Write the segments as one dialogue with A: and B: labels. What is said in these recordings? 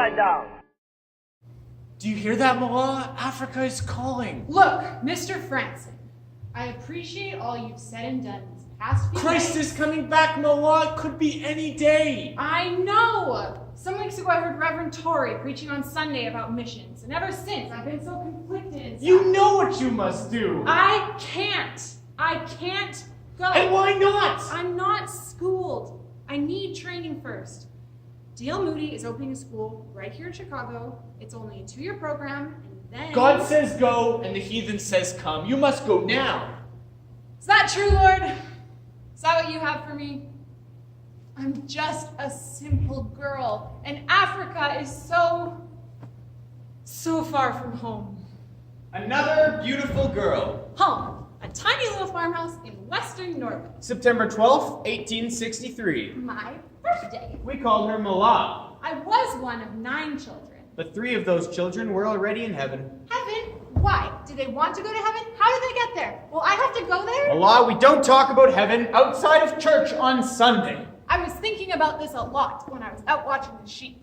A: Upside Down.
B: Do you hear that, Malla? Africa is calling.
C: Look, Mr. Franson, I appreciate all you've said and done these past few
B: Christ
C: days.
B: is coming back, Malla. It could be any day.
C: I know! Some weeks ago I heard Reverend Torrey preaching on Sunday about missions, and ever since I've been so conflicted inside.
B: You know what you must do.
C: I can't go.
B: And why not?
C: I'm not schooled. I need training first. D.L. Moody is opening a school right here in Chicago. It's only a 2-year program, and then...
B: God says go, and the heathen says come. You must go now.
C: Is that true, Lord? Is that what you have for me? I'm just a simple girl, and Africa is so far from home.
D: Another beautiful girl.
C: Home, a tiny little farmhouse in western Norway.
D: September 12th, 1863.
C: My birthday.
D: We called her Malla.
C: I was one of 9 children.
D: But 3 of those children were already in heaven.
C: Heaven? Why? Do they want to go to heaven? How did they get there? Will I have to go there?
D: Malla, we don't talk about heaven outside of church on Sunday.
C: I was thinking about this a lot when I was out watching the sheep.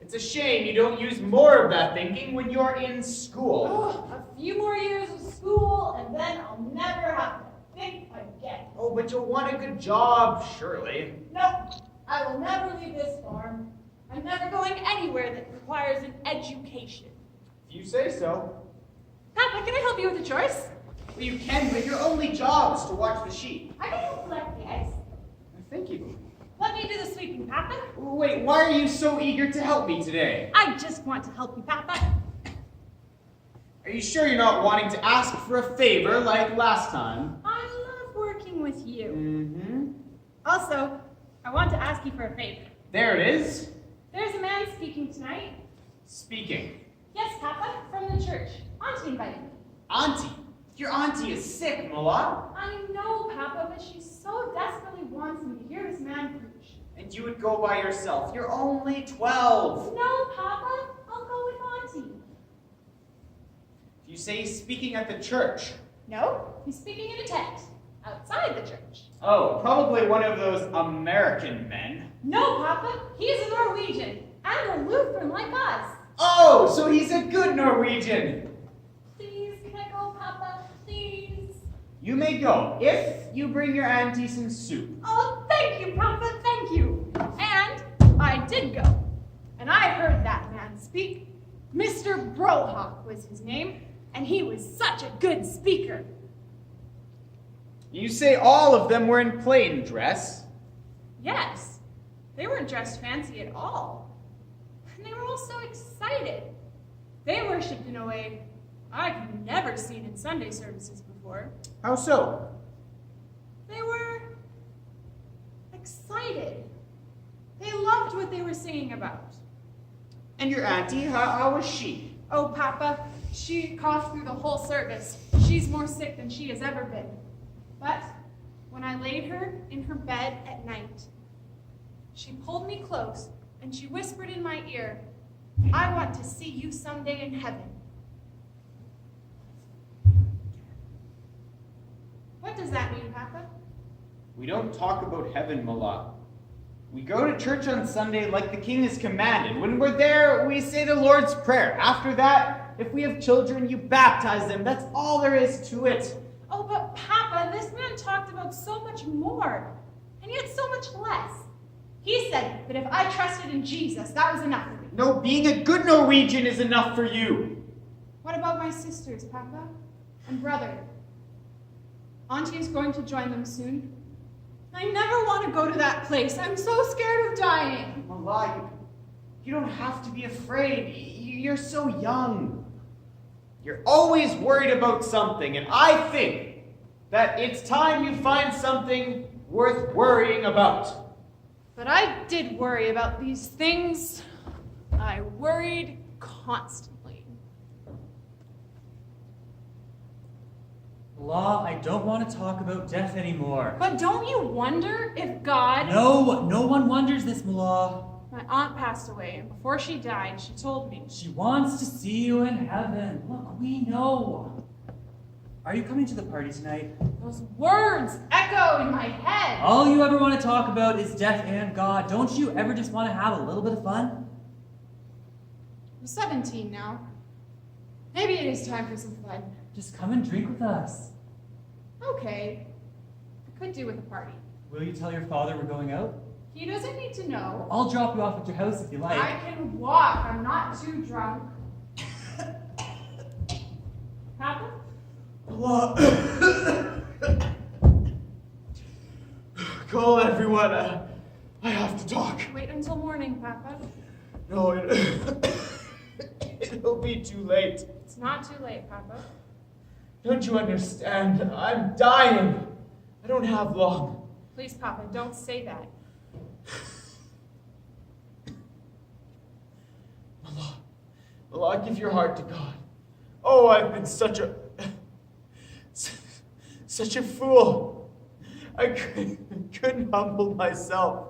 D: It's a shame you don't use more of that thinking when you're in school.
C: Oh, a few more years of school, and then I'll never have to think again.
D: Oh, but you'll want a good job, surely.
C: Nope, I will never leave this farm. I'm never going anywhere that requires an education.
D: If you say so.
C: Papa, can I help you with the chores?
D: Well, you can, but your only job is to watch the sheep.
C: I can help collect the eggs.
D: Thank you.
C: Let me do the sweeping, Papa.
D: Wait, why are you so eager to help me today?
C: I just want to help you, Papa.
D: Are you sure you're not wanting to ask for a favor like last time?
C: I love working with you.
D: Mm-hmm.
C: Also, I want to ask you for a favor.
D: There it is.
C: There's a man speaking tonight.
D: Speaking.
C: Yes, Papa, from the church. Auntie invited me.
D: Auntie? Your auntie is sick, Malla.
C: I know, Papa, but she so desperately wants me to hear this man preach.
D: And you would go by yourself. You're only 12.
C: No, Papa, I'll go with Auntie.
D: You say he's speaking at the church.
C: No, he's speaking in a tent, outside the church.
D: Oh, probably one of those American men.
C: No, Papa, he's a Norwegian, and a Lutheran like us.
D: Oh, so he's a good Norwegian.
C: Please, can I go, Papa? Please.
D: You may go, if you bring your auntie some soup.
C: Oh, thank you, Papa, thank you. And I did go, and I heard that man speak. Mr. Brohawk was his name, and he was such a good speaker.
D: You say all of them were in plain dress.
C: Yes, they weren't dressed fancy at all. And they were all so excited. They worshipped in a way I've never seen in Sunday services before.
D: How so?
C: They were excited. They loved what they were singing about.
D: And your auntie, how was she?
C: Oh, Papa, she coughed through the whole service. She's more sick than she has ever been. But when I laid her in her bed at night, she pulled me close and she whispered in my ear, "I want to see you someday in heaven." What does that mean, Papa?
D: We don't talk about heaven, Malla. We go to church on Sunday like the King has commanded. When we're there, we say the Lord's Prayer. After that, if we have children, you baptize them. That's all there is to it.
C: Oh, but Papa, this man talked about so much more, and yet so much less. He said that if I trusted in Jesus, that was enough for me.
D: No, being a good Norwegian is enough for you.
C: What about my sisters, Papa? And brother? Auntie is going to join them soon. I never want to go to that place. I'm so scared of dying.
D: Malla, you don't have to be afraid. You're so young. You're always worried about something, and I think that it's time you find something worth worrying about.
C: But I did worry about these things. I worried constantly.
B: Malla, I don't want to talk about death anymore.
C: But don't you wonder if God...
B: No one wonders this, Malla.
C: My aunt passed away, and before she died, she told me...
B: She wants to see you in heaven. Look, we know. Are you coming to the party tonight?
C: Those words echo in my head.
B: All you ever want to talk about is death and God. Don't you ever just want to have a little bit of fun?
C: I'm 17 now. Maybe it is time for some fun.
B: Just come and drink with us.
C: Okay. I could do with a party.
B: Will you tell your father we're going out?
C: He doesn't need to know.
B: I'll drop you off at your house if you like.
C: I can walk. I'm not too drunk. Papa?
D: Call everyone. I have to talk.
C: Wait until morning, Papa.
D: No, it'll be too late.
C: It's not too late, Papa.
D: Don't you understand? I'm dying. I don't have long.
C: Please, Papa, don't say that.
D: Malla, give your heart to God. Oh, I've been such a fool. I couldn't humble myself.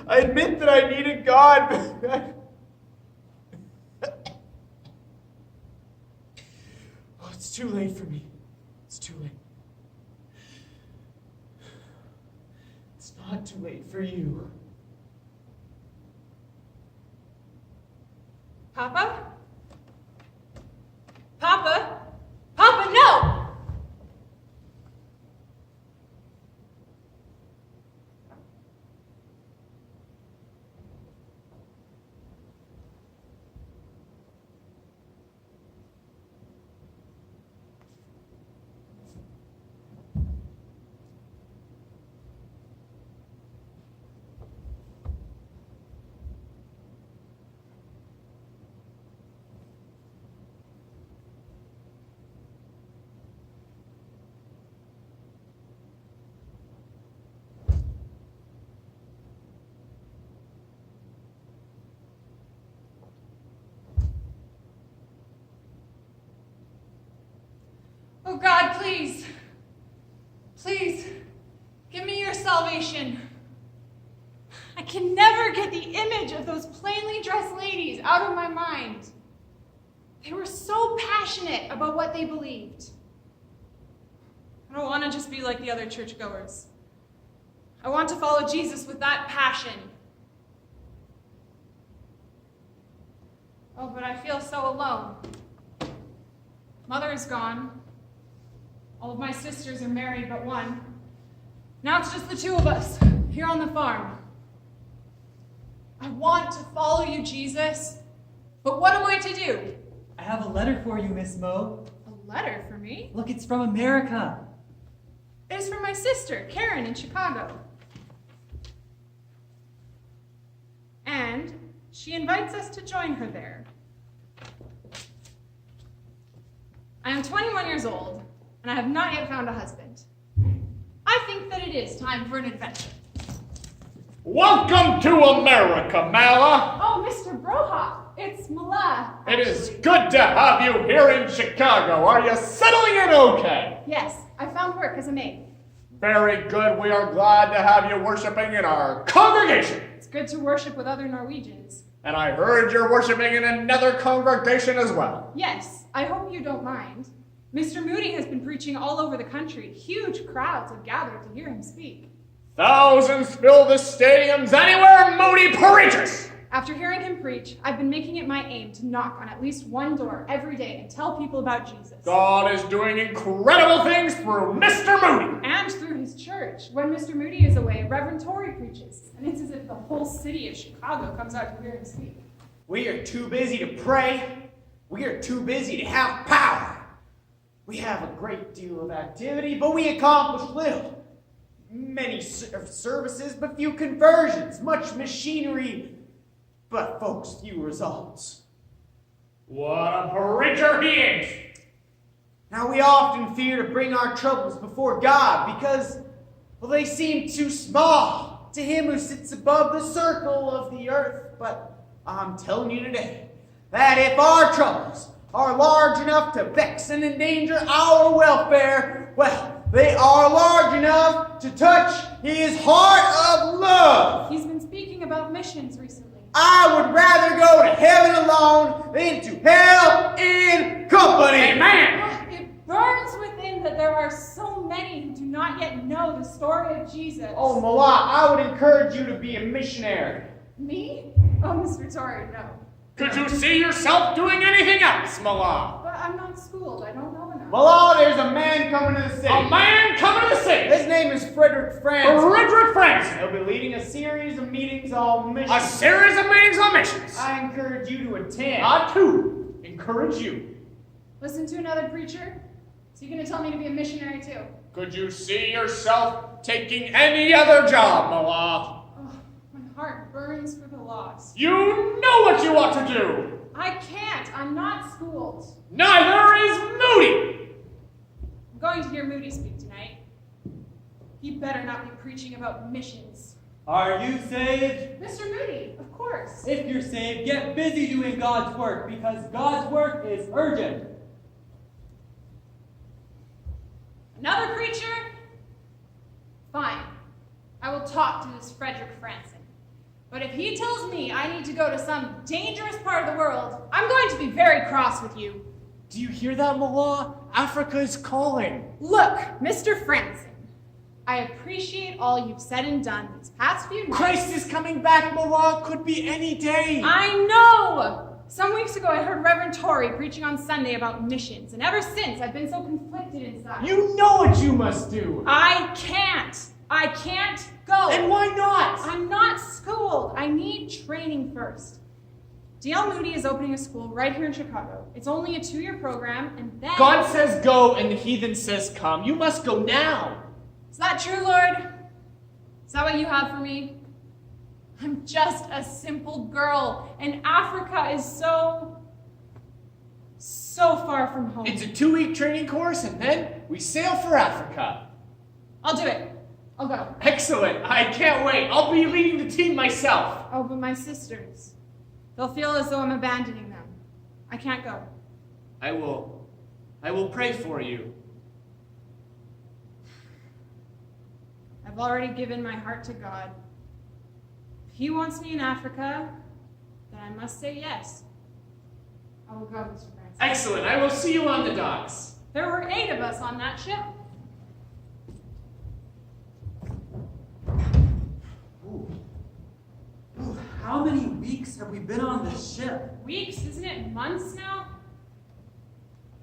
D: I admit that I needed God, but it's too late for me. It's too late. It's not too late for you.
C: Papa? Papa? Papa, no! Oh God, please, please, give me your salvation. I can never get the image of those plainly dressed ladies out of my mind. They were so passionate about what they believed. I don't want to just be like the other churchgoers. I want to follow Jesus with that passion. Oh, but I feel so alone. Mother is gone. All of my sisters are married but one. Now it's just the two of us, here on the farm. I want to follow you, Jesus, but what am I to do?
B: I have a letter for you, Miss Moe.
C: A letter for me?
B: Look, it's from America.
C: It is from my sister, Karen, in Chicago. And she invites us to join her there. I am 21 years old, and I have not yet found a husband. I think that it is time for an adventure.
A: Welcome to America, Malla.
C: Oh, Mr. Broha, it's Malla.
A: It is good to have you here in Chicago. Are you settling in okay?
C: Yes, I found work as a maid.
A: Very good. We are glad to have you worshiping in our congregation.
C: It's good to worship with other Norwegians.
A: And I heard you're worshiping in another congregation as well.
C: Yes, I hope you don't mind. Mr. Moody has been preaching all over the country. Huge crowds have gathered to hear him speak.
A: Thousands fill the stadiums anywhere Moody preaches.
C: After hearing him preach, I've been making it my aim to knock on at least one door every day and tell people about Jesus.
A: God is doing incredible things through Mr. Moody.
C: And through his church. When Mr. Moody is away, Reverend Torrey preaches. And it's as if the whole city of Chicago comes out to hear him speak.
D: We are too busy to pray. We are too busy to have power. We have a great deal of activity, but we accomplish little. Many services, but few conversions. Much machinery, but folks, few results.
A: What a preacher he is.
D: Now we often fear to bring our troubles before God because, well, they seem too small to him who sits above the circle of the earth. But I'm telling you today that if our troubles are large enough to vex and endanger our welfare, well, they are large enough to touch his heart of love.
C: He's been speaking about missions recently.
D: I would rather go to heaven alone than to hell in company.
A: Amen.
C: It burns within that there are so many who do not yet know the story of Jesus.
D: Oh, Malla, I would encourage you to be a missionary.
C: Me? Oh, Mr. Torrey, no.
A: Could you see yourself doing anything else, Malla?
C: But I'm not schooled. I don't know enough.
D: Malla, there's a man coming to the city.
A: A man coming to the city!
D: His name is Frederick Franson.
A: Frederick Franson!
D: He'll be leading a series of meetings on missions.
A: A series of meetings on missions.
D: I encourage you to attend.
A: I, too, encourage you.
C: Listen to another preacher? So you're going to tell me to be a missionary too?
A: Could you see yourself taking any other job, Malla?
C: Oh, my heart burns for the lost.
A: You know what you ought to do.
C: I can't. I'm not schooled.
A: Neither is Moody.
C: I'm going to hear Moody speak tonight. He better not be preaching about missions.
B: Are you saved?
C: Mr. Moody, of course.
B: If you're saved, get busy doing God's work, because God's work is urgent.
C: Another preacher? Fine. I will talk to this Frederick Franson. But if he tells me I need to go to some dangerous part of the world, I'm going to be very cross with you.
D: Do you hear that, Malla? Africa is calling.
C: Look, Mr. Franson, I appreciate all you've said and done these past few months.
D: Christ is coming back, Malla. Could be any day.
C: I know! Some weeks ago I heard Reverend Torrey preaching on Sunday about missions, and ever since I've been so conflicted inside.
D: You know what you must do.
C: I can't go.
D: And why not?
C: I'm not schooled. I need training first. D.L. Moody is opening a school right here in Chicago. It's only a 2-year program, and then...
D: God says go, and the heathen says come. You must go now.
C: Is that true, Lord? Is that what you have for me? I'm just a simple girl, and Africa is so far from home.
D: It's a 2-week training course, and then we sail for Africa.
C: I'll do it. I'll go.
D: Excellent. I can't wait. I'll be leading the team myself.
C: Oh, but my sisters. They'll feel as though I'm abandoning them. I can't go.
D: I will pray for you.
C: I've already given my heart to God. If He wants me in Africa, then I must say yes. I will go, Mr. Franson.
D: Excellent. I will see you on the docks.
C: There were 8 of us on that ship.
B: How many weeks have we been on this ship?
C: Weeks? Isn't it months now?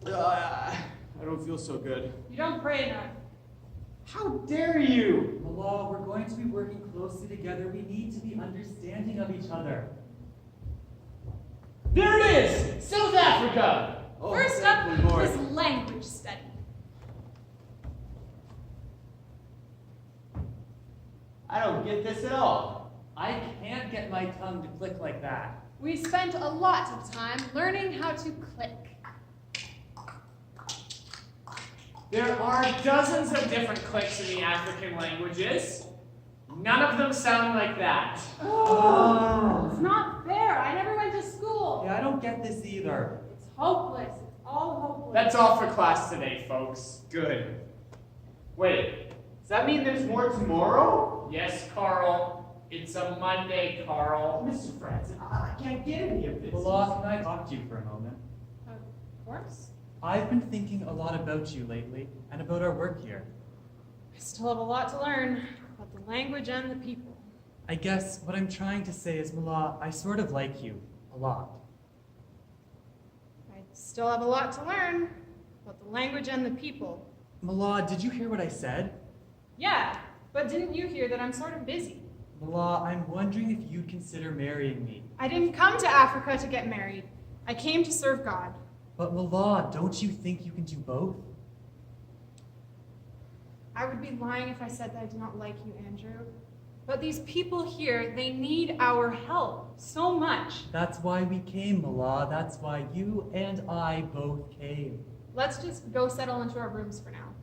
D: I don't feel so good.
C: You don't pray enough.
D: How dare you?
B: Malla, we're going to be working closely together. We need to be understanding of each other.
D: There it is! South Africa!
B: Oh,
C: First
B: thank
C: up
B: the Lord.
C: is language study.
D: I don't get this at all.
B: I can't get my tongue to click like that.
C: We spent a lot of time learning how to click.
D: There are dozens of different clicks in the African languages. None of them sound like that.
B: Oh.
C: It's not fair. I never went to school.
B: Yeah, I don't get this either.
C: It's hopeless. It's all hopeless.
D: That's all for class today, folks. Good. Wait, does that mean there's more tomorrow? Yes, Carl. It's a Monday, Carl. Mr. Franson, I can't get any of this.
B: Malla, can I talk to you for a moment?
C: Of course.
B: I've been thinking a lot about you lately, and about our work here.
C: I still have a lot to learn about the language and the people.
B: I guess what I'm trying to say is, Malla, I sort of like you. A lot.
C: I still have a lot to learn about the language and the people.
B: Malla, did you hear what I said?
C: Yeah, but didn't you hear that I'm sort of busy?
B: Malla, I'm wondering if you'd consider marrying me.
C: I didn't come to Africa to get married. I came to serve God.
B: But Malla, don't you think you can do both?
C: I would be lying if I said that I do not like you, Andrew. But these people here, they need our help so much.
B: That's why we came, Malla. That's why you and I both came.
C: Let's just go settle into our rooms for now.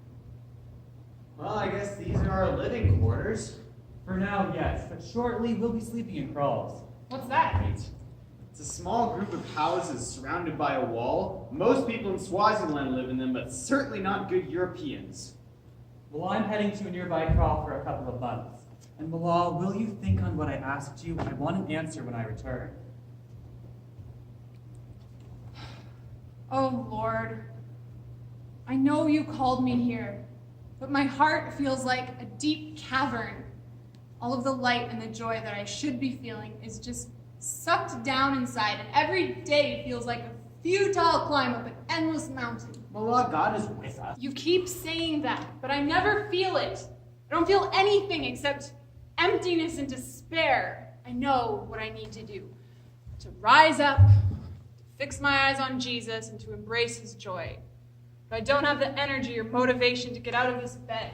D: Well, I guess these are our living quarters.
B: For now, yes, but shortly we'll be sleeping in kraals.
C: What's that?
D: It's a small group of houses surrounded by a wall. Most people in Swaziland live in them, but certainly not good Europeans.
B: Well, I'm heading to a nearby kraal for a couple of months. And Malla, will you think on what I asked you? I want an answer when I return.
C: Oh, Lord. I know you called me here, but my heart feels like a deep cavern. All of the light and the joy that I should be feeling is just sucked down inside, and every day feels like a futile climb up an endless mountain.
D: Malla, God is with us.
C: You keep saying that, but I never feel it. I don't feel anything except emptiness and despair. I know what I need to do. To rise up, to fix my eyes on Jesus, and to embrace his joy. But I don't have the energy or motivation to get out of this bed.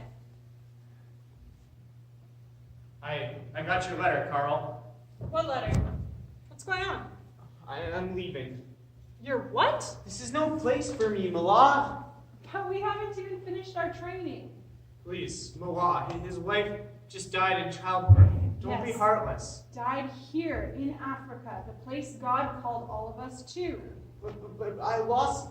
A: I got your letter, Carl.
C: What letter? What's going on?
D: I'm leaving.
C: You're what?
D: This is no place for me, Malla.
C: But we haven't even finished our training.
A: Please, Malla, his wife just died in childbirth. Don't be
C: Yes.
A: heartless.
C: Died here in Africa, the place God called all of us to.
D: But I lost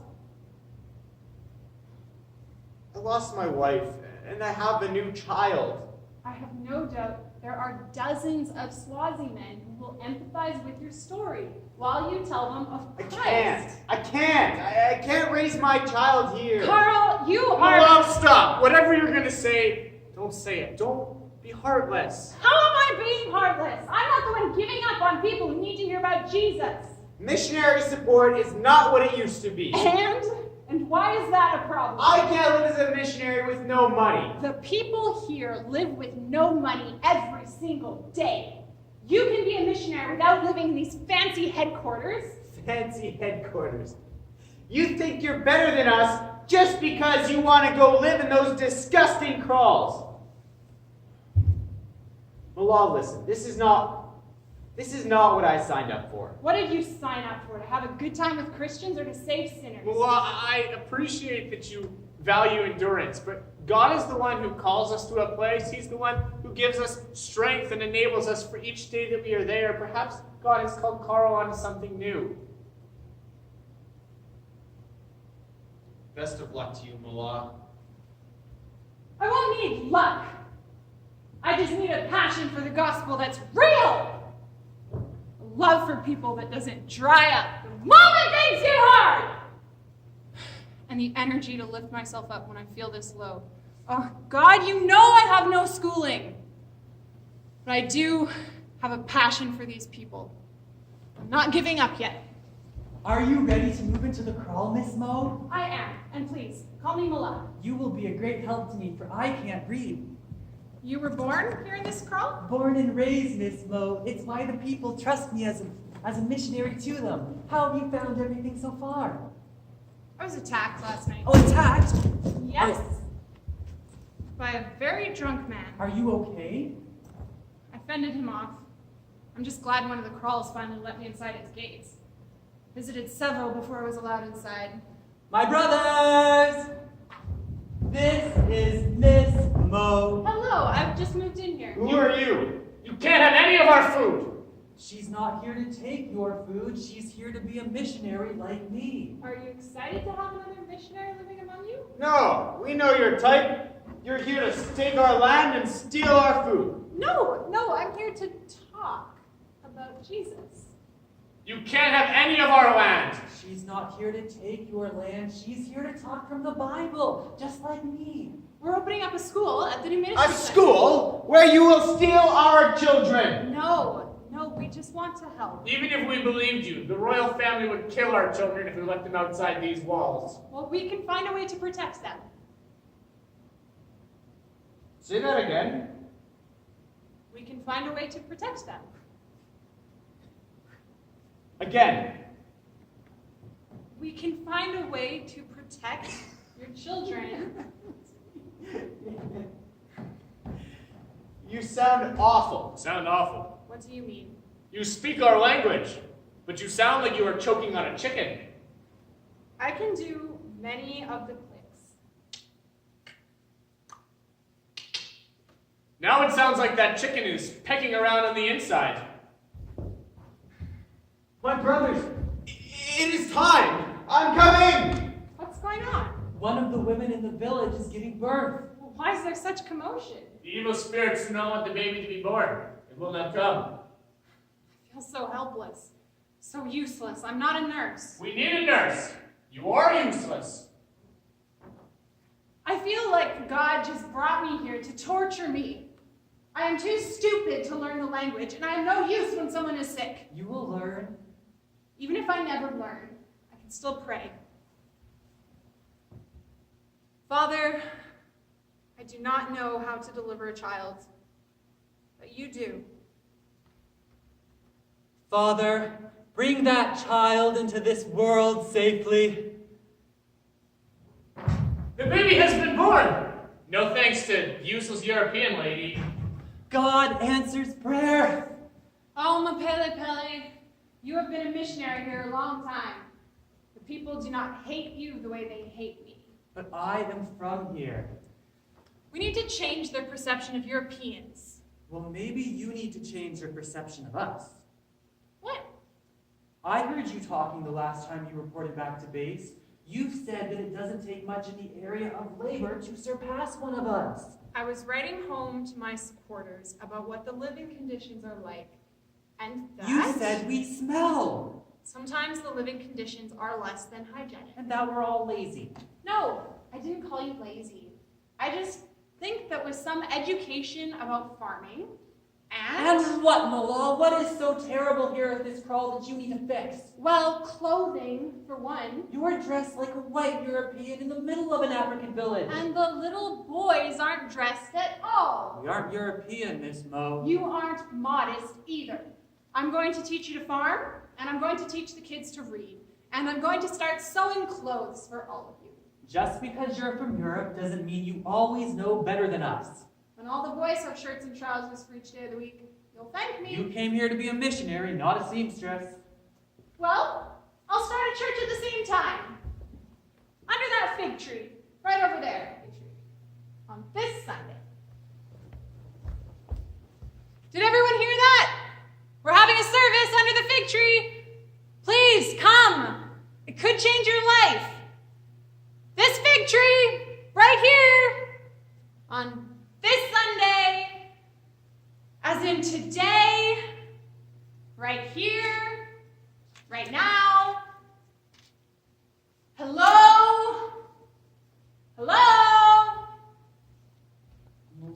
D: my wife, and I have a new child.
C: I have no doubt there are dozens of Swazi men who will empathize with your story while you tell them of Christ.
D: I can't raise my child here.
C: Carl, you are...
A: Malla, stop! Whatever you're gonna say, don't say it. Don't be heartless.
C: How am I being heartless? I'm not the one giving up on people who need to hear about Jesus.
D: Missionary support is not what it used to be.
C: And why is that a problem?
D: I can't live as a missionary with no money.
C: The people here live with no money every single day. You can be a missionary without living in these fancy headquarters.
D: Fancy headquarters. You think you're better than us just because you want to go live in those disgusting crawls. Malla, listen, this is not what I signed up for.
C: What did you sign up for? To have a good time with Christians or to save sinners?
A: Malla, I appreciate that you value endurance, but God is the one who calls us to a place. He's the one who gives us strength and enables us for each day that we are there. Perhaps God has called Carl on to something new.
D: Best of luck to you, Malla.
C: I won't need luck. I just need a passion for the gospel that's real. A love for people that doesn't dry up the moment things get hard. And the energy to lift myself up when I feel this low. Oh, God, you know I have no schooling. But I do have a passion for these people. I'm not giving up yet.
B: Are you ready to move into the crawl, Miss Moe?
C: I am. And please, call me Malla.
B: You will be a great help to me, for I can't read.
C: You were born here in this crawl?
B: Born and raised, Miss Moe. It's why the people trust me as a missionary to them. How have you found everything so far?
C: I was attacked last night.
B: Oh, attacked?
C: Yes. By a very drunk man.
B: Are you okay?
C: I fended him off. I'm just glad one of the crawls finally let me inside its gates. Visited several before I was allowed inside.
B: My brothers! This is Miss Moe.
C: Hello, I've just moved in here.
A: Who are you? You can't have any of our food.
B: She's not here to take your food. She's here to be a missionary like me.
C: Are you excited to have another missionary living among you?
D: No, we know your type. You're here to take our land and steal our food.
C: No, I'm here to talk about Jesus.
A: You can't have any of our land.
B: She's not here to take your land. She's here to talk from the Bible, just like me.
C: We're opening up a school at the new ministry
D: A
C: center.
D: school where you will steal our children.
C: No, we just want to help.
A: Even if we believed you, the royal family would kill our children if we left them outside these walls.
C: Well, we can find a way to protect them.
D: Say that again.
C: We can find a way to protect them.
D: Again.
C: We can find a way to protect your children.
D: You sound awful.
A: Sound awful.
C: What do you mean?
A: You speak our language, but you sound like you are choking on a chicken.
C: I can do many of the clicks.
A: Now it sounds like that chicken is pecking around on the inside.
D: My brothers, it is time. I'm coming.
C: What's going on?
B: One of the women in the village is giving birth.
C: Well, why is there such commotion?
A: The evil spirits do not want the baby to be born. It will not come.
C: I feel so helpless. So useless. I'm not a nurse.
A: We need a nurse. You are useless.
C: I feel like God just brought me here to torture me. I am too stupid to learn the language, and I am no use when someone is sick.
B: You will learn.
C: Even if I never learn, I can still pray. Father, I do not know how to deliver a child, but you do.
B: Father, bring that child into this world safely.
A: The baby has been born! No thanks to useless European lady.
B: God answers prayer.
C: Oh, Mapele Pele, you have been a missionary here a long time. The people do not hate you the way they hate me.
B: But I am from here.
C: We need to change their perception of Europeans.
B: Well, maybe you need to change your perception of us.
C: What?
B: I heard you talking the last time you reported back to base. You said that it doesn't take much in the area of labor to surpass one of us.
C: I was writing home to my supporters about what the living conditions are like, and that...
B: You said we smell,
C: Sometimes the living conditions are less than hygienic.
B: and that we're all lazy.
C: No, I didn't call you lazy. I just think that with some education about farming,
B: And what, Malla? What is so terrible here at this crawl that you need to fix?
C: well, clothing, for one,
B: You are dressed like a white European in the middle of an African village.
C: and the little boys aren't dressed at all.
B: We aren't European, Miss Moe.
C: You aren't modest either. I'm going to teach you to farm, and I'm going to teach the kids to read, and I'm going to start sewing clothes for all of you.
B: Just because you're from Europe doesn't mean you always know better than us.
C: When all the boys have shirts and trousers for each day of the week, you'll thank me.
B: You came here to be a missionary, not a seamstress.
C: Well, I'll start a church at the same time. Under that fig tree, right over there. On this Sunday. Did everyone hear that? We're having a service under the fig tree. Please come. It could change your life. This fig tree, right here, on this Sunday, as in today, right here, right now. Hello? Hello?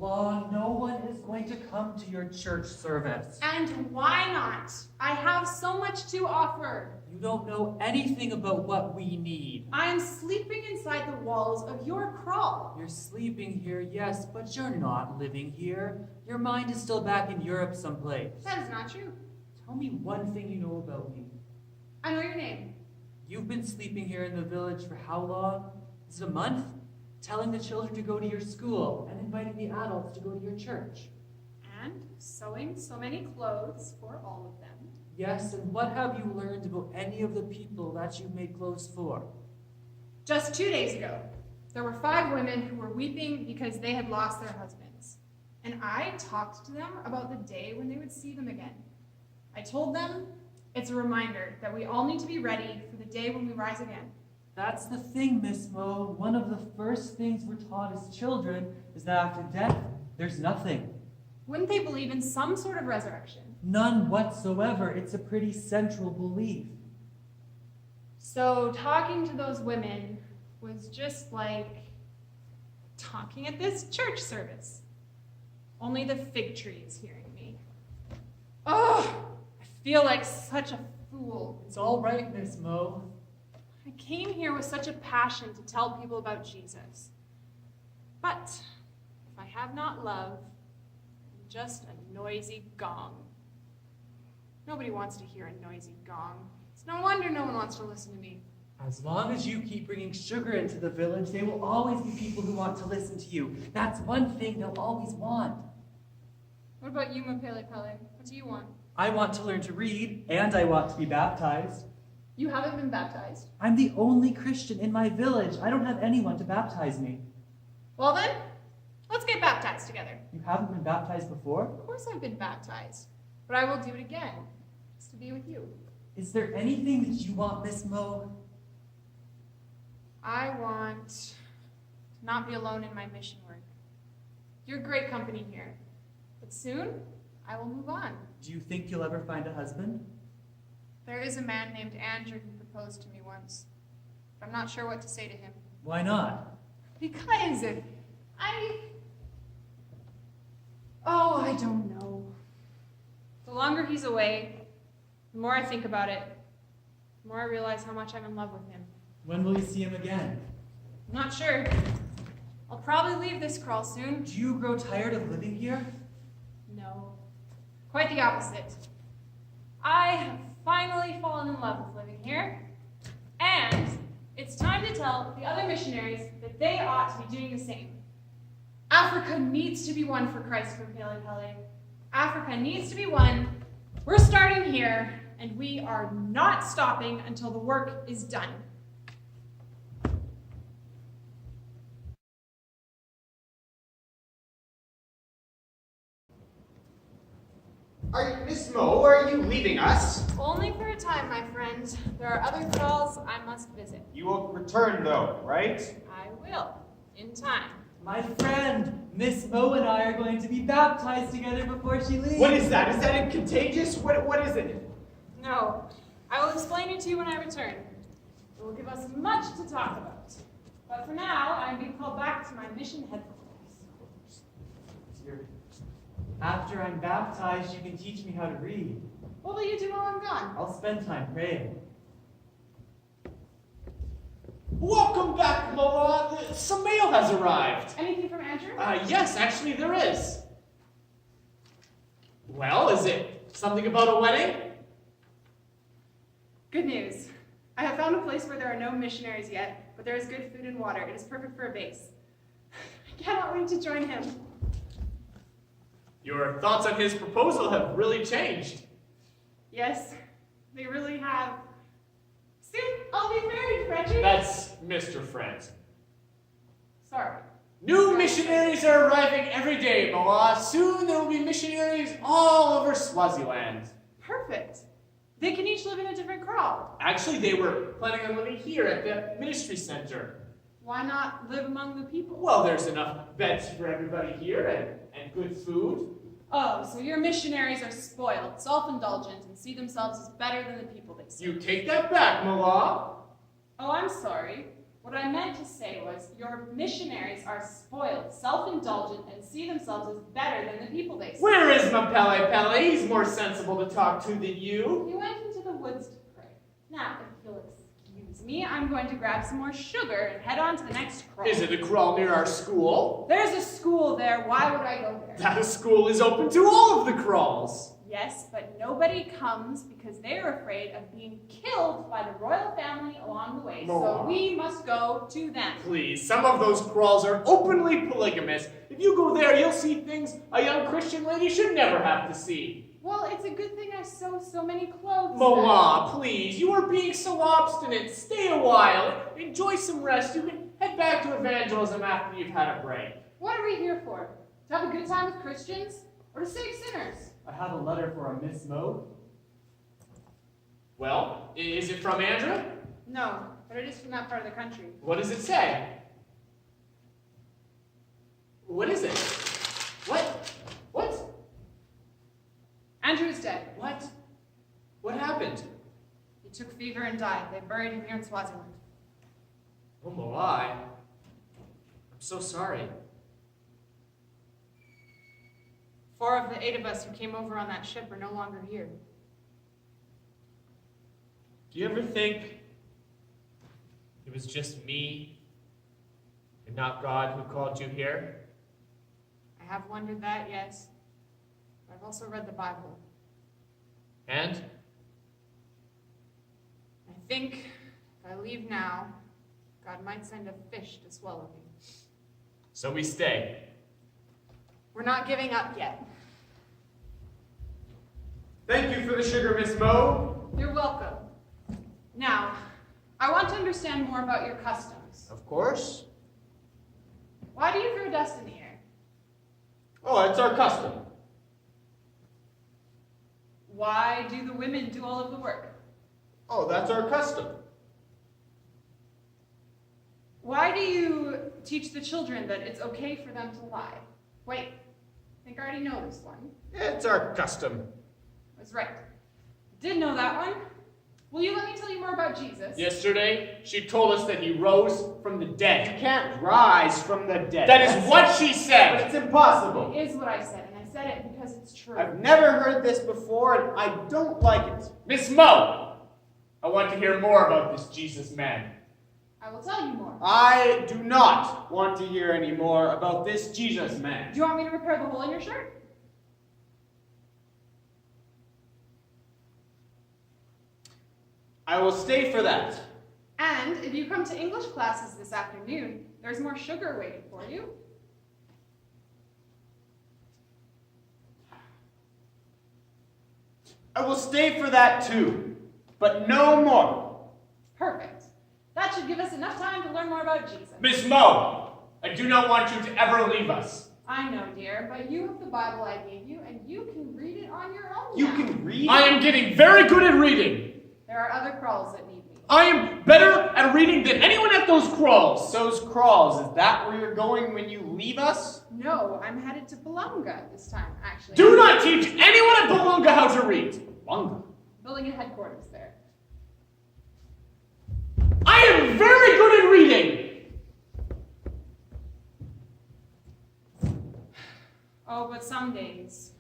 B: Malla, no one is going to come to your church service.
C: And why not? I have so much to offer.
B: You don't know anything about what we need.
C: I am sleeping inside the walls of your kraal.
B: You're sleeping here, yes, but you're not living here. Your mind is still back in Europe someplace.
C: That is not true.
B: Tell me one thing you know about me.
C: I know your name.
B: You've been sleeping here in the village for how long? Is it a month? Telling the children to go to your school and inviting the adults to go to your church.
C: And sewing so many clothes for all of them.
B: Yes, and what have you learned about any of the people that you've made clothes for?
C: Just 2 days ago, there were 5 women who were weeping because they had lost their husbands. And I talked to them about the day when they would see them again. I told them it's a reminder that we all need to be ready for the day when we rise again.
B: That's the thing, Miss Moe. One of the first things we're taught as children is that after death, there's nothing.
C: Wouldn't they believe in some sort of resurrection?
B: None whatsoever. It's a pretty central belief.
C: So talking to those women was just like talking at this church service. Only the fig tree is hearing me. Oh, I feel like such a fool.
B: It's all right, Miss Moe.
C: I came here with such a passion to tell people about Jesus. But if I have not love, I'm just a noisy gong. Nobody wants to hear a noisy gong. It's no wonder no one wants to listen to me.
B: As long as you keep bringing sugar into the village, there will always be people who want to listen to you. That's one thing they'll always want.
C: What about you, Mapele Pele? What do you want?
B: I want to learn to read, and I want to be baptized.
C: You haven't been baptized.
B: I'm the only Christian in my village. I don't have anyone to baptize me.
C: Well then, let's get baptized together.
B: You haven't been baptized before?
C: Of course I've been baptized, but I will do it again, just to be with you.
B: Is there anything that you want, Miss Moe?
C: I want to not be alone in my mission work. You're great company here, but soon I will move on.
B: Do you think you'll ever find a husband?
C: There is a man named Andrew who proposed to me once, but I'm not sure what to say to him.
B: Why not?
C: Because Oh, I don't know. The longer he's away, the more I think about it, the more I realize how much I'm in love with him.
B: When will you see him again?
C: I'm not sure. I'll probably leave this crawl soon.
B: Do you grow tired of living here?
C: No. Quite the opposite. I have finally fallen in love with living here, and it's time to tell the other missionaries that they ought to be doing the same. Africa needs to be won for Christ from Pele Pele. Africa needs to be won. We're starting here, and we are not stopping until the work is done.
D: Miss Moe, are you leaving us?
C: Only for a time, my friend. There are other calls I must visit.
D: You will return, though, right?
C: I will, in time.
B: My friend, Miss Moe and I are going to be baptized together before she leaves.
D: What is that? Is that contagious? What is it?
C: No, I will explain it to you when I return. It will give us much to talk about. But for now, I am being called back to my mission headquarters.
B: After I'm baptized, you can teach me how to read.
C: What will you do while I'm gone?
B: I'll spend time praying.
A: Welcome back, Malla. Some mail has arrived.
C: Anything from Andrew?
A: Yes, actually there is. Well, is it something about a wedding?
C: Good news. I have found a place where there are no missionaries yet, but there is good food and water. It is perfect for a base. I cannot wait to join him.
A: Your thoughts on his proposal have really changed.
C: Yes, they really have. Soon I'll be married, Frederick.
A: That's Mr. Franson.
C: Sorry.
A: New missionaries are arriving every day, Malla. Soon there will be missionaries all over Swaziland.
C: Perfect. They can each live in a different kraal.
A: Actually, they were planning on living here at the ministry center.
C: Why not live among the people?
A: Well, there's enough beds for everybody here and good food.
C: Oh, so your missionaries are spoiled, self-indulgent, and see themselves as better than the people they serve.
A: You take that back, Malla.
C: Oh, I'm sorry. What I meant to say was your missionaries are spoiled, self-indulgent, and see themselves as better than the people they serve.
A: Where is my Pele Pele? He's more sensible to talk to than you.
C: He went into the woods to pray. Now, if you'll excuse me, I'm going to grab some more sugar and head on to the next kraal.
A: Is it a kraal near our school?
C: There's a school there. Why would I go there?
A: That school is open to all of the kraals.
C: Yes, but nobody comes because they are afraid of being killed by the royal family along the way.
A: Moa.
C: So we must go to them.
A: Please, some of those kraals are openly polygamous. If you go there, you'll see things a young Christian lady should never have to see.
C: Well, it's a good thing I sew so many clothes.
A: Moa, please, you are being so obstinate. Stay a while. Enjoy some rest. You can head back to evangelism after you've had a break.
C: What are we here for? To have a good time with Christians? Or to save sinners?
B: I have a letter for a Miss Moe.
A: Well, is it from Andrew?
C: No, but it is from that part of the country.
A: What does it say? What is it? What?
C: Andrew is dead.
A: What? What happened?
C: He took fever and died. They buried him here in Swaziland.
A: Oh, Moai. I'm so sorry.
C: 4 of the 8 of us who came over on that ship are no longer here.
A: Do you ever think it was just me and not God who called you here?
C: I have wondered that, yes. But I've also read the Bible.
A: And?
C: I think if I leave now, God might send a fish to swallow me.
A: So we stay.
C: We're not giving up yet.
D: Thank you for the sugar, Miss Moe.
C: You're welcome. Now, I want to understand more about your customs.
D: Of course.
C: Why do you throw dust in the air?
D: Oh, it's our custom.
C: Why do the women do all of the work?
D: Oh, that's our custom.
C: Why do you teach the children that it's okay for them to lie? Wait, I think I already know this one.
D: It's our custom.
C: I was right. Did know that one. Will you let me tell you more about Jesus?
A: Yesterday, she told us that he rose from the
D: You
A: dead.
D: can't rise from the dead.
A: That is what she
D: But
A: said.
D: it's impossible.
C: It is what I said, and I said it because it's true.
D: I've never heard this before, and I don't like it.
A: Miss Moe, I want to hear more about this Jesus man.
C: I will tell you more.
D: I do not want to hear any more about this Jesus man.
C: Do you want me to repair the hole in your shirt?
D: I will stay for that.
C: And if you come to English classes this afternoon, there's more sugar waiting for you.
D: I will stay for that too, but no more.
C: Perfect. That should give us enough time to learn more about Jesus.
A: Miss Moe, I do not want you to ever leave us.
C: I know, dear, but you have the Bible I gave you, and you can read it on your own
D: You
C: now.
D: can read?
A: I am getting very good at reading.
C: There are other crawls that need me.
A: I am better at reading than anyone at those crawls.
D: Those crawls, is that where you're going when you leave us?
C: No, I'm headed to Belunga this time, actually.
A: Do not teach anyone at Belunga how to read.
D: Belunga?
C: Building a headquarters there.
A: I am very good at reading.
C: Oh, but some days,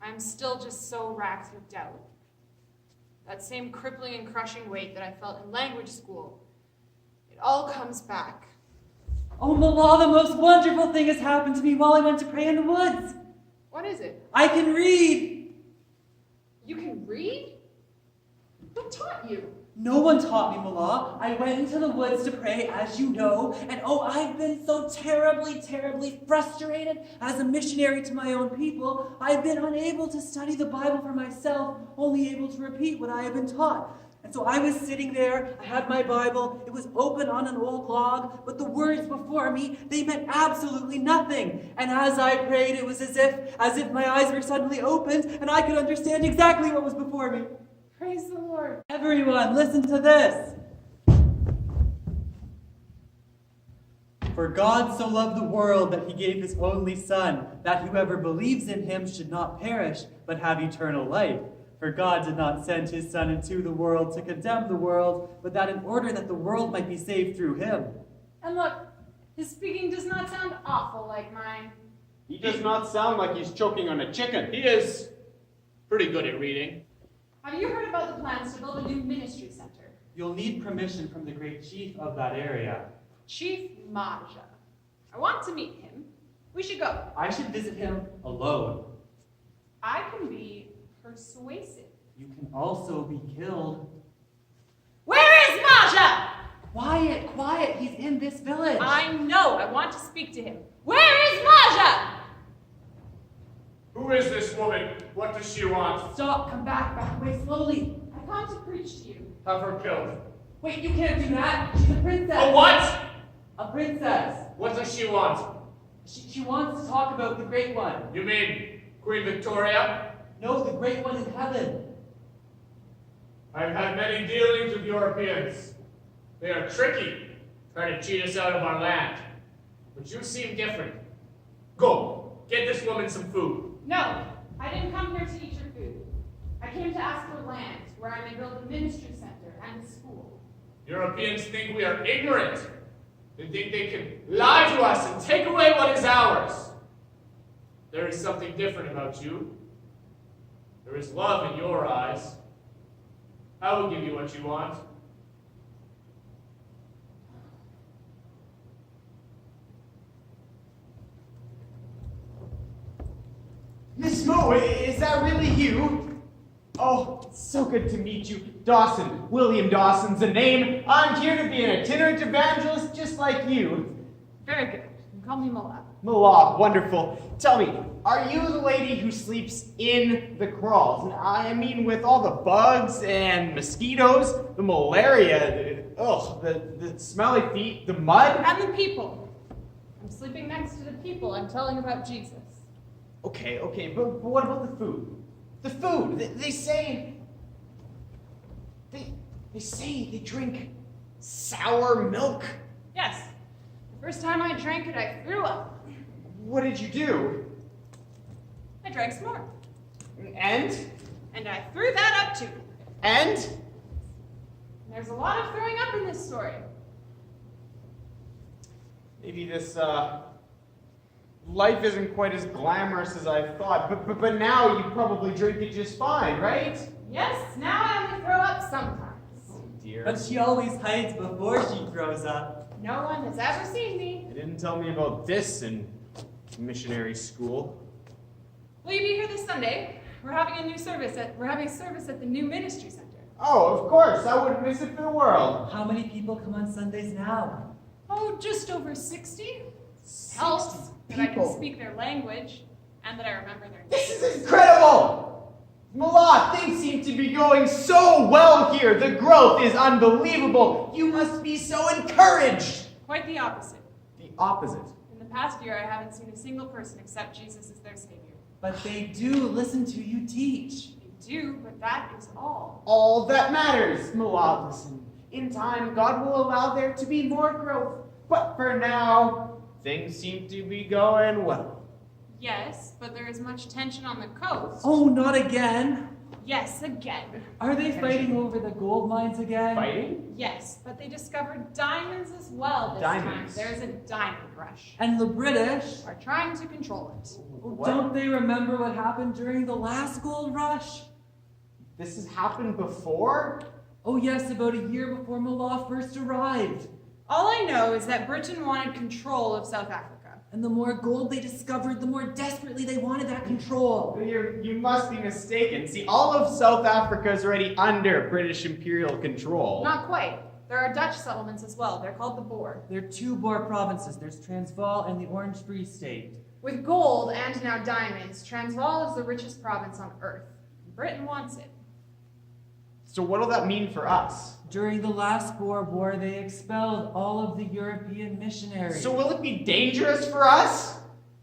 C: I'm still just so racked with doubt. That same crippling and crushing weight that I felt in language school. It all comes back.
B: Oh, Malla, the most wonderful thing has happened to me while I went to pray in the woods.
C: What is it?
B: I can read.
C: You can read? Who taught you?
B: No one taught me, Malla. I went into the woods to pray, as you know, and oh, I've been so terribly, terribly frustrated as a missionary to my own people. I've been unable to study the Bible for myself, only able to repeat what I have been taught. And so I was sitting there, I had my Bible, it was open on an old log, but the words before me, they meant absolutely nothing. And as I prayed, it was as if my eyes were suddenly opened, and I could understand exactly what was before me.
C: Praise the Lord.
B: Everyone, listen to this. For God so loved the world that he gave his only Son, that whoever believes in him should not perish, but have eternal life. For God did not send his Son into the world to condemn the world, but that in order that the world might be saved through him.
C: And look, his speaking does not sound awful like mine.
D: He does not sound like he's choking on a chicken.
A: He is pretty good at reading.
C: Have you heard about the plans to build a new ministry center?
B: You'll need permission from the great chief of that area.
C: Chief Maja. I want to meet him. We should go.
B: I should visit him alone.
C: I can be persuasive.
B: You can also be killed.
C: Where is Maja?
B: Quiet, quiet, he's in this village.
C: I know. I want to speak to him. Where is Maja?
A: Who is this woman? What does she want?
B: Stop, come back away slowly.
C: I come to preach to you.
A: Have her killed.
B: Wait, you can't do that. She's a princess.
A: A what?
B: A princess.
A: What does she want?
B: She wants to talk about the great one.
A: You mean Queen Victoria?
B: No, the great one in heaven.
A: I've had many dealings with Europeans. They are tricky, trying to cheat us out of our land. But you seem different. Go, get this woman some food.
C: No, I didn't come here to eat your food. I came to ask for land where I may build a ministry center and a school.
A: Europeans think we are ignorant. They think they can lie to us and take away what is ours. There is something different about you. There is love in your eyes. I will give you what you want.
D: Miss Moe, is that really you? Oh, it's so good to meet you. Dawson, William Dawson's the name. I'm here to be an itinerant evangelist just like you.
C: Very good. Call me Malla.
D: Malla, wonderful. Tell me, are you the lady who sleeps in the crawls? And I mean with all the bugs and mosquitoes, the malaria, the smelly feet, the mud?
C: And the people. I'm sleeping next to the people. I'm telling about Jesus.
D: Okay, but what about the food? The food, they say they drink sour milk.
C: Yes. The first time I drank it, I threw up.
D: What did you do?
C: I drank some more.
D: And?
C: And I threw that up too.
D: And?
C: There's a lot of throwing up in this story.
D: Maybe this life isn't quite as glamorous as I thought, but now you probably drink it just fine, right?
C: Yes, now I only throw up sometimes.
D: Oh dear.
B: But she always hides before she grows up.
C: No one has ever seen me.
D: They didn't tell me about this in missionary school.
C: Will you be here this Sunday? We're having a service at the new ministry center.
D: Oh, of course, I wouldn't miss it for the world.
B: How many people come on Sundays now?
C: Oh, just over 60. Helps that I can
D: people.
C: speak their language and that I remember their names.
D: This is incredible! Malla, things seem to be going so well here. The growth is unbelievable. You must be so encouraged.
C: Quite the opposite.
D: The opposite.
C: In the past year, I haven't seen a single person accept Jesus as their Savior.
B: But they do listen to you teach.
C: They do, but that is all.
D: All that matters, Malla, listen. In time, God will allow there to be more growth. But for now, things seem to be going well.
C: Yes, but there is much tension on the coast.
B: Oh, not again.
C: Yes, again.
B: Are they fighting over the gold mines again?
D: Fighting?
C: Yes, but they discovered diamonds as well this
D: Diamonds?
C: time. There's a diamond rush.
B: And the British?
C: Are trying to control it.
D: What?
B: Don't they remember what happened during the last gold rush?
D: This has happened before?
B: Oh yes, about a year before Malla first arrived.
C: All I know is that Britain wanted control of South Africa.
B: And the more gold they discovered, the more desperately they wanted that control.
D: You must be mistaken. See, all of South Africa is already under British imperial control.
C: Not quite. There are Dutch settlements as well. They're called the Boer.
B: There are two Boer provinces. There's Transvaal and the Orange Free State.
C: With gold and now diamonds, Transvaal is the richest province on earth. Britain wants it.
D: So what'll that mean for us?
B: During the last Boer War, they expelled all of the European missionaries.
D: So will it be dangerous for us?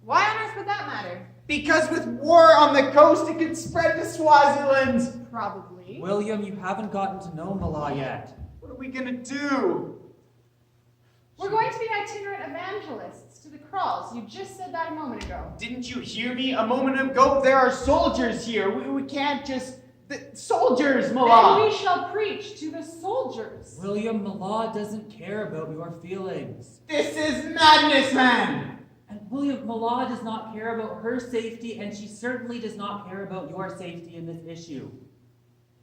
C: Why on earth would that matter?
D: Because with war on the coast, it could spread to Swaziland.
C: Probably.
B: William, you haven't gotten to know Malla yet.
D: What are we gonna do?
C: We're going to be itinerant evangelists to the Kralls. You just said that a moment ago.
D: Didn't you hear me a moment ago? There are soldiers here. We can't just... soldiers,
C: Then
D: Malla!
C: we shall preach to the soldiers.
B: William, Malla doesn't care about your feelings.
D: This is madness, man!
B: And William, Malla does not care about her safety, and she certainly does not care about your safety in this issue.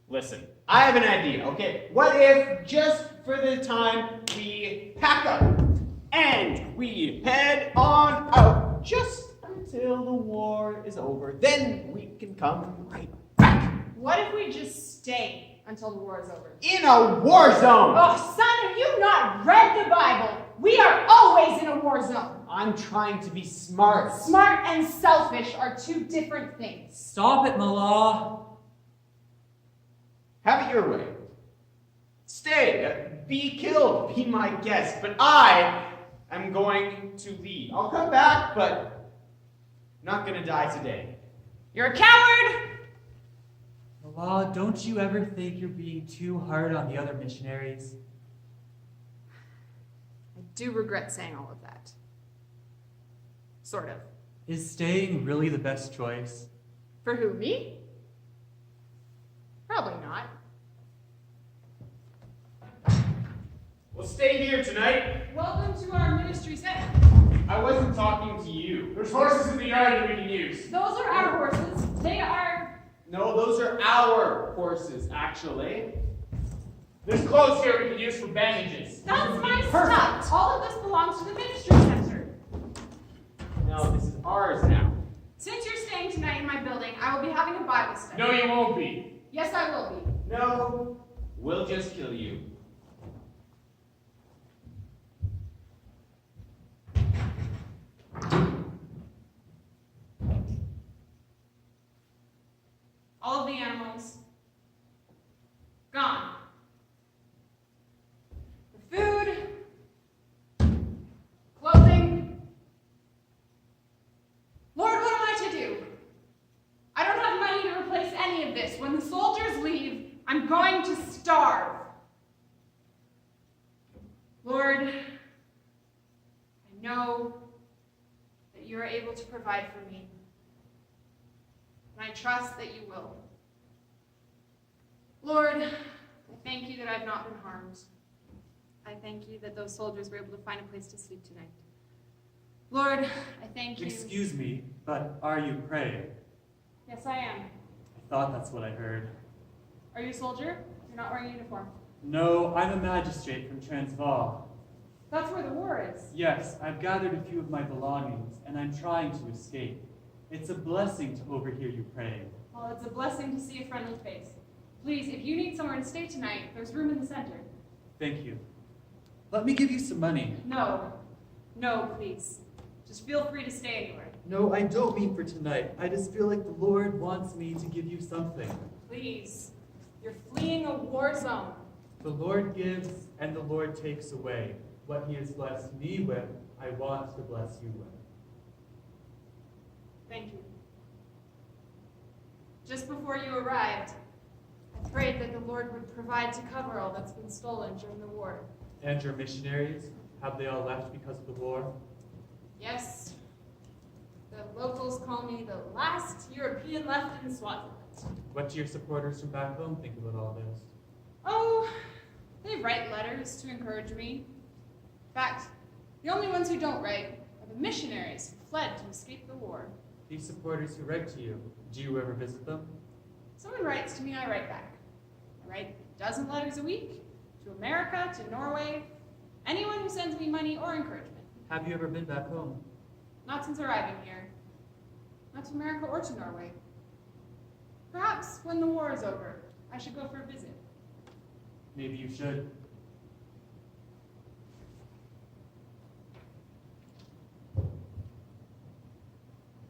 D: Listen, I have an idea, okay? What if, just for the time, we pack up and we head on out just until the war is over? Then we can come right back.
C: What if we just stay until the war is over?
D: In a war zone!
C: Oh, son, have you not read the Bible? We are always in a war zone.
D: I'm trying to be smart.
C: Smart and selfish are two different things.
B: Stop it, Malla.
D: Have it your way. Stay, be killed, be my guest, but I am going to leave. I'll come back, but not gonna die today.
C: You're a coward!
B: Malla, don't you ever think you're being too hard on the other missionaries?
C: I do regret saying all of that. Sort of.
B: Is staying really the best choice?
C: For who, me? Probably not.
D: We'll stay here tonight.
C: Welcome to our ministry center.
D: I wasn't talking to you.
A: There's horses in the yard that we can use.
C: Those are our horses. They are...
D: No, those are our horses, actually.
A: There's clothes here we can use for bandages.
C: That's my stuff. All of this belongs to the ministry center.
D: No, this is ours now.
C: Since you're staying tonight in my building, I will be having a Bible study.
A: No, you won't be.
C: Yes, I will be.
D: No, we'll just kill you.
C: All of the animals gone. The food, clothing. Lord, what am I to do? I don't have money to replace any of this. When the soldiers leave, I'm going to starve. Lord, I know that you are able to provide for me. And I trust that you will. Lord, I thank you that I've not been harmed. I thank you that those soldiers were able to find a place to sleep tonight. Lord, I thank you.
B: Excuse me, but are you praying?
C: Yes, I am.
B: I thought that's what I heard.
C: Are you a soldier? You're not wearing a uniform.
B: No, I'm a magistrate from Transvaal.
C: That's where the war is.
B: Yes, I've gathered a few of my belongings, and I'm trying to escape. It's a blessing to overhear you praying.
C: Well, it's a blessing to see a friendly face. Please, if you need somewhere to stay tonight, there's room in the center.
B: Thank you. Let me give you some money.
C: No. No, please. Just feel free to stay anywhere.
B: No, I don't mean for tonight. I just feel like the Lord wants me to give you something.
C: Please. You're fleeing a war zone.
B: The Lord gives and the Lord takes away. What he has blessed me with, I want to bless you with.
C: Thank you. Just before you arrived, I prayed that the Lord would provide to cover all that's been stolen during the war.
B: And your missionaries? Have they all left because of the war?
C: Yes. The locals call me the last European left in Swaziland.
B: What do your supporters from back home think about all this?
C: Oh, they write letters to encourage me. In fact, the only ones who don't write are the missionaries who fled to escape the war.
B: These supporters who write to you, do you ever visit them?
C: Someone writes to me, I write back. I write a dozen letters a week, to America, to Norway, anyone who sends me money or encouragement.
B: Have you ever been back home?
C: Not since arriving here. Not to America or to Norway. Perhaps when the war is over, I should go for a visit.
B: Maybe you should.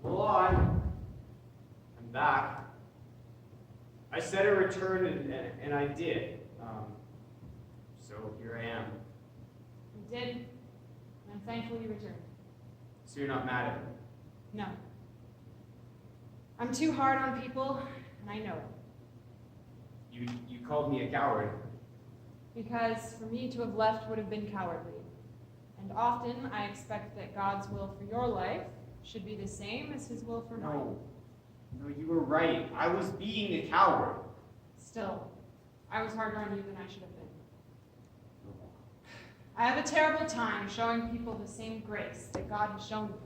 D: Well, I'm back. I said a return, and I did. So here I am.
C: You did, and I'm thankful you returned.
D: So you're not mad at me?
C: No. I'm too hard on people, and I know it.
D: You called me a coward.
C: Because for me to have left would have been cowardly. And often I expect that God's will for your life should be the same as his will for mine.
D: No, you were right. I was being a coward.
C: Still, I was harder on you than I should have been. I have a terrible time showing people the same grace that God has shown me.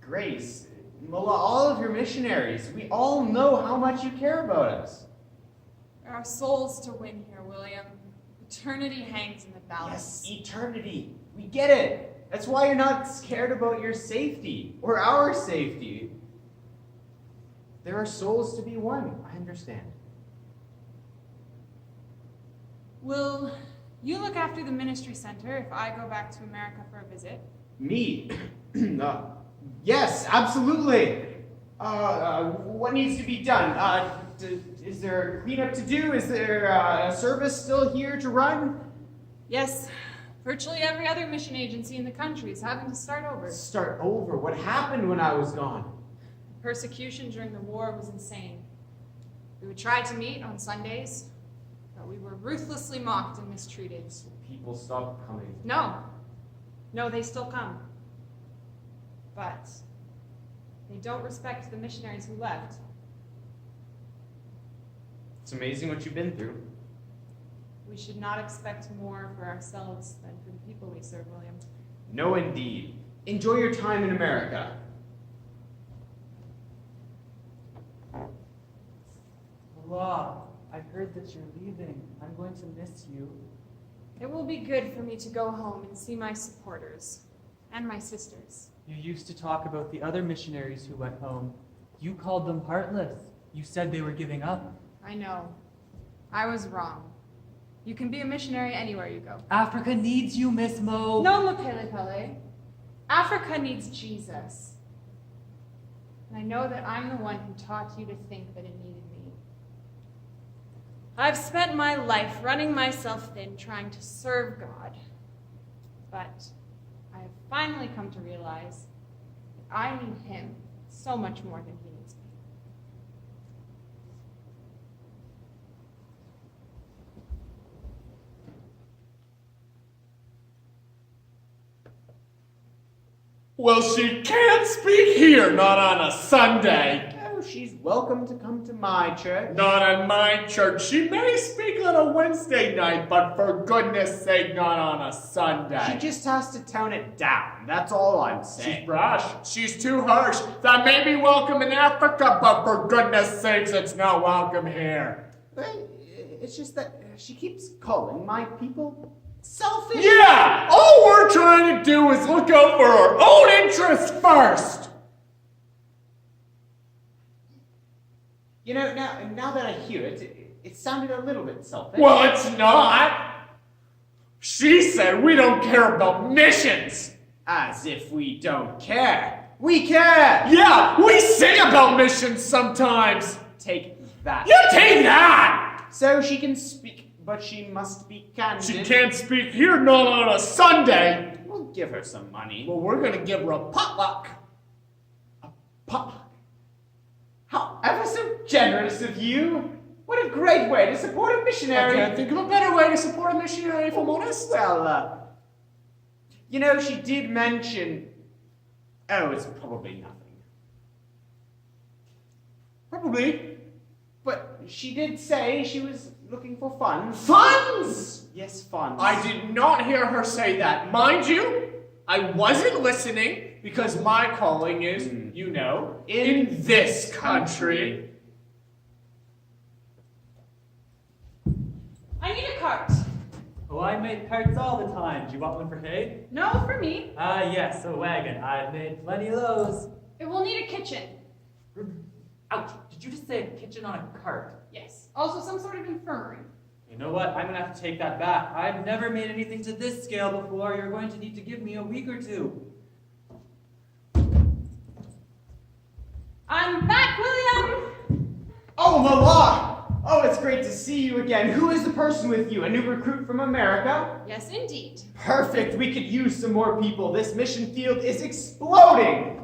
D: Grace, Malla, all of your missionaries, we all know how much you care about us.
C: There are souls to win here, William. Eternity hangs in the balance.
D: Yes, eternity. We get it. That's why you're not scared about your safety or our safety. There are souls to be won. I understand.
C: Will you look after the ministry center if I go back to America for a visit?
D: Me? Yes, absolutely. What needs to be done? Is there cleanup to do? Is there a service still here to run?
C: Yes. Virtually every other mission agency in the country is having to start over.
D: Start over? What happened when I was gone?
C: Persecution during the war was insane. We would try to meet on Sundays, but we were ruthlessly mocked and mistreated.
D: So people stopped coming.
C: No, they still come. But they don't respect the missionaries who left.
D: It's amazing what you've been through.
C: We should not expect more for ourselves than for the people we serve, William.
D: No, indeed. Enjoy your time in America.
B: Allah, I heard that you're leaving. I'm going to miss you.
C: It will be good for me to go home and see my supporters and my sisters.
B: You used to talk about the other missionaries who went home. You called them heartless. You said they were giving up.
C: I know. I was wrong. You can be a missionary anywhere you go.
B: Africa needs you, Miss Moe.
C: No, Mokele Pele. Africa needs Jesus. And I know that I'm the one who taught you to think that it needed me. I've spent my life running myself thin trying to serve God. But I have finally come to realize that I need him so much more than he needs me.
E: Well, she can't speak here, not on a Sunday.
D: Oh, she's welcome to come to my church.
E: Not in my church. She may speak on a Wednesday night, but for goodness sake, not on a Sunday.
D: She just has to tone it down. That's all I'm
E: She's
D: saying.
E: brash. She's too harsh. That may be welcome in Africa, but for goodness sakes, it's not welcome here.
D: It's just that she keeps calling my people selfish.
E: Yeah! All we're trying to do is look out for our own interests first!
D: You know, now that I hear it, it sounded a little bit selfish.
E: Well, it's not! She said we don't care about missions!
D: As if we don't care. We care!
E: Yeah, we sing about missions sometimes!
D: Take that.
E: You take that!
D: So she can speak, but she must be candid.
E: She can't speak here, not on a Sunday!
D: We'll give her some money.
E: Well, we're gonna give her a potluck.
D: A potluck. How ever so generous of you! What a great way to support a
E: I
D: missionary!
E: can't think of a better way to support a missionary, if I'm honest.
D: Well, you know, she did mention. Oh, it's probably nothing.
E: Probably.
D: But she did say she was looking for funds.
E: Funds!
D: Yes, funds.
E: I did not hear her say that. Mind you, I wasn't listening because my calling is, you know, in this country.
C: I need a cart.
B: Oh, I make carts all the time. Do you want one for hay?
C: No, for me.
B: Yes, a wagon. I've made plenty of those.
C: It will need a kitchen.
B: Ouch, did you just say a kitchen on a cart?
C: Yes. Also some sort of infirmary.
B: You know what? I'm gonna have to take that back. I've never made anything to this scale before. You're going to need to give me a week or two.
C: I'm back, William!
D: Oh, Malla! Oh, it's great to see you again. Who is the person with you? A new recruit from America?
C: Yes, indeed.
D: Perfect. We could use some more people. This mission field is exploding.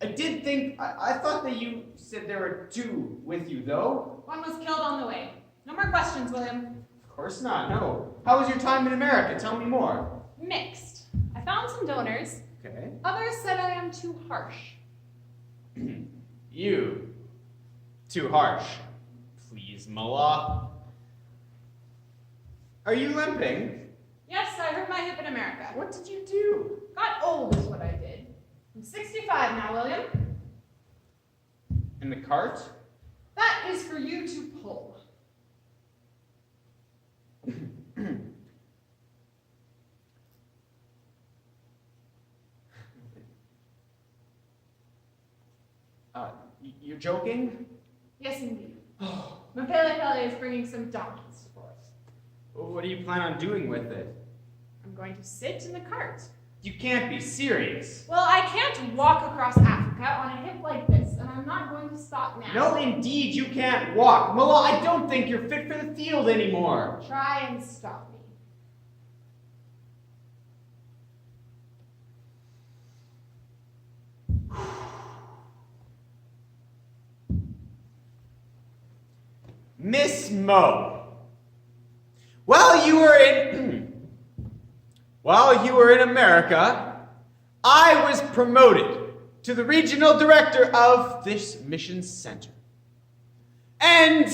D: I thought that you said there were 2 with you, though.
C: One was killed on the way. No more questions, William.
D: Of course not, no. How was your time in America? Tell me more.
C: Mixed. I found some donors.
D: Okay.
C: Others said I am too harsh.
D: You. Too harsh. Please, Malla. Are you limping?
C: Yes, I hurt my hip in America.
D: What did you do?
C: Got old is what I did. I'm 65 now, William.
D: In the cart?
C: That is for you to pull.
D: You're joking?
C: Yes, indeed. Mapele Pele is bringing some donkeys for us.
D: What do you plan on doing with it?
C: I'm going to sit in the cart.
D: You can't be serious.
C: Well, I can't walk across Africa on a hip like this, and I'm not going to stop now.
D: No, indeed, you can't walk. Malla, I don't think you're fit for the field anymore.
C: Try and stop me.
D: Miss Moe, while you were in America, I was promoted to the regional director of this mission center. And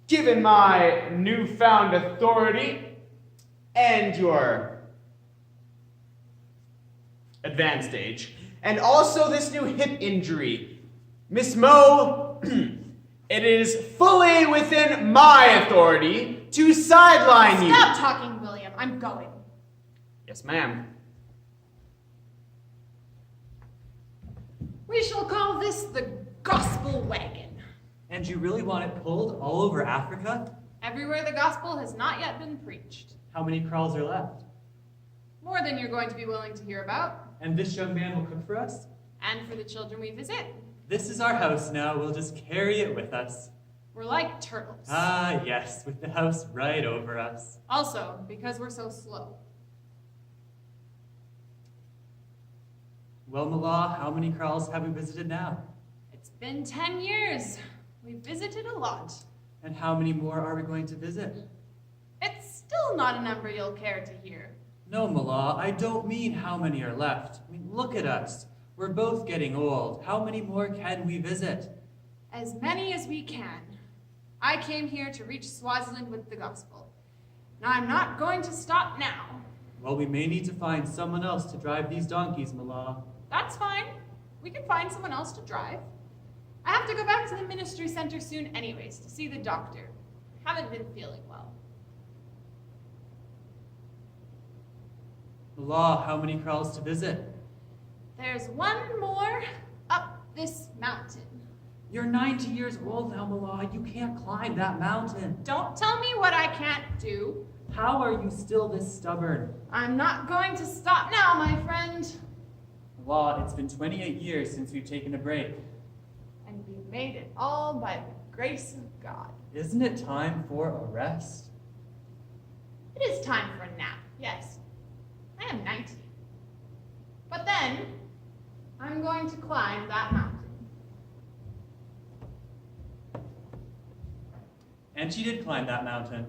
D: given my newfound authority and your advanced age, and also this new hip injury, Miss Moe, it is fully within my authority to sideline you.
C: Stop talking, William. I'm going.
D: Yes, ma'am.
C: We shall call this the gospel wagon.
B: And you really want it pulled all over Africa?
C: Everywhere the gospel has not yet been preached.
B: How many kraals are left?
C: More than you're going to be willing to hear about.
B: And this young man will cook for us?
C: And for the children we visit.
B: This is our house now. We'll just carry it with us.
C: We're like turtles.
B: Ah, yes, with the house right over us.
C: Also, because we're so slow.
B: Well, Malla, how many kraals have we visited now?
C: It's been 10 years. We've visited a lot.
B: And how many more are we going to visit?
C: It's still not a number you'll care to hear.
B: No, Malla, I don't mean how many are left. I mean, look at us. We're both getting old. How many more can we visit?
C: As many as we can. I came here to reach Swaziland with the gospel. And I'm not going to stop now.
B: Well, we may need to find someone else to drive these donkeys, Malla.
C: That's fine. We can find someone else to drive. I have to go back to the ministry center soon anyways to see the doctor. I haven't been feeling well.
B: Malla, how many kraals to visit?
C: There's one more up this mountain.
B: You're 90 years old now, Malla. You can't climb that mountain.
C: Don't tell me what I can't do.
B: How are you still this stubborn?
C: I'm not going to stop now, my friend.
B: Malla, it's been 28 years since we've taken a break.
C: And we made it all by the grace of God.
B: Isn't it time for a rest?
C: It is time for a nap, yes. I am 90. But then, I'm going to climb that mountain.
B: And she did climb that mountain.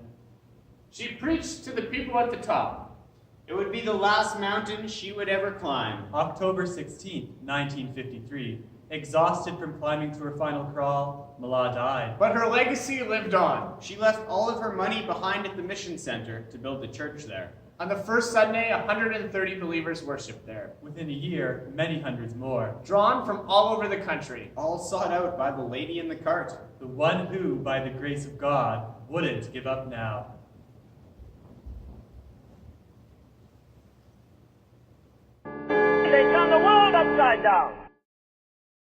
A: She preached to the people at the top.
D: It would be the last mountain she would ever climb.
B: October 16th, 1953. Exhausted from climbing to her final crawl, Malla died.
A: But her legacy lived on.
D: She left all of her money behind at the mission center to build the church there.
A: On the first Sunday, 130 believers worshiped there,
B: Within a year, many hundreds more.
A: drawn from all over the country.
D: All sought out by the lady in the cart.
B: The one who, by the grace of God, wouldn't give up now.
F: They turn the world upside down.